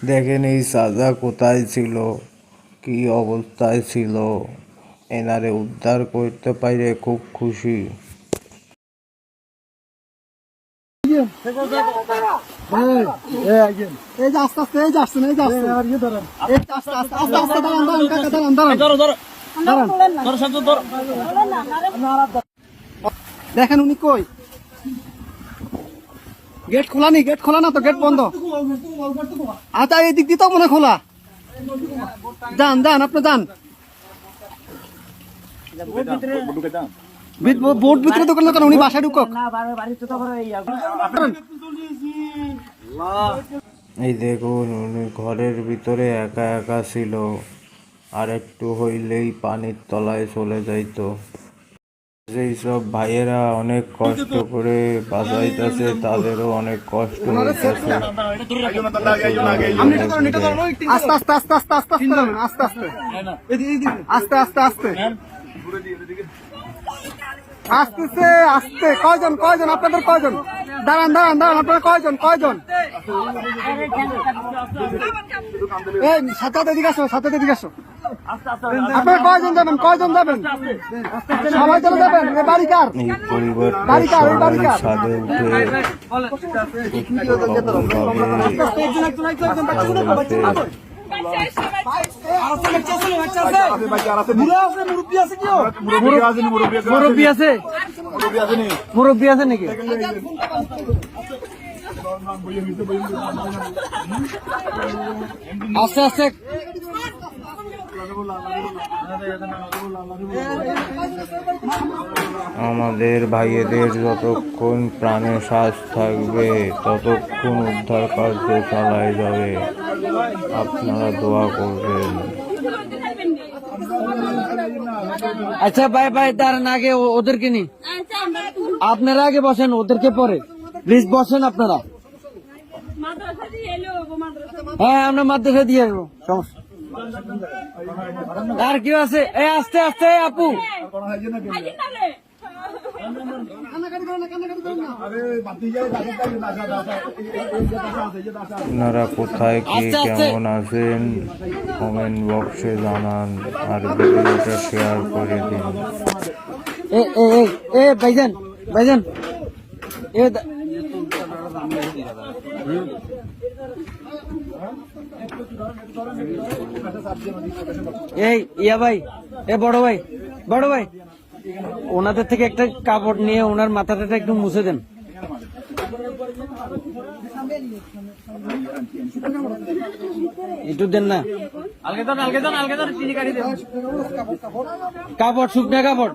দেখেন এই সাজা কোথায় ছিল, কি অবস্থায় ছিল। এনারে উদ্ধার করতে পারে খুব খুশি। দেখেন উনি কই, গেট খোলা নি, গেট খোলা না তো, গেট বন্ধ। আচ্ছা এই দিক দিয়ে তো মনে খোলা। যান যান, আপনি যান। বোট ভিতরে দোকান দোকান, উনি বাসায় ঢুকক। এই দেখুন উনি ঘরের ভিতরে একা একা ছিল, আর একটু হইলেই পানির তলায় চলে যাইতো। যেই সব ভাইয়েরা অনেক কষ্ট করে বাঁচাইতেছে, তাদেরও অনেক কষ্ট হইতেছে। আস্তে আস্তে আস্তে আস্তে আস্তে আস্তে নামেন, আস্তে আস্তে আস্তে আস্তে আস্তে আসতেছে আস্তে। কয়জন কয়জন আপনাদের, কয়জন? দাঁড়ান দাঁড়ান দাঁড়ান, আপনারা কয়জন কয়জন? এই সাথে এদিকে আসো, সাথে এদিকে আসো। আপনারা কয়জন যাবেন, কয়জন যাবেন? সবাই চলে যাবেন? এ বাড়ি কার? এই পরিবারটা বাড়ি কার? এই বাড়ি সবাই কার? ছাদে উঠে মুরব্বী আছে, মুরব্বী আছে নাকি? আস্তে আস্তে আমাদের ভাইয়েদের যতক্ষণ প্রাণে শ্বাস থাকবে ততক্ষণ উদ্ধার কার্য চালায় যাবে। আপনারা দোয়া করবেন। আচ্ছা ভাই ভাই, দাঁড়ান, আগে ওদেরকে নি, আপনারা আগে বসেন, ওদেরকে পরে প্লিজ বসেন আপনারা। হ্যাঁ আমরা মাদ্রাসা দিয়ে আসবো, সমস্যা। আর কেউ আছে? এই আস্তে আস্তে আপু, আপনারা কোথায় কে কেমন আছেন কমেন্ট বক্সে জানান, আর ভিডিওটা শেয়ার করে দিন। এ ভাইজান ভাইজান, এই ইয়া ভাই, এ বড় ভাই, বড় ভাই, ওনাদের থেকে একটা কাপড় নিয়ে ওনার মাথাটা একটু মুছে দেন। একটু দেন না, কাপড়, শুকনা কাপড়।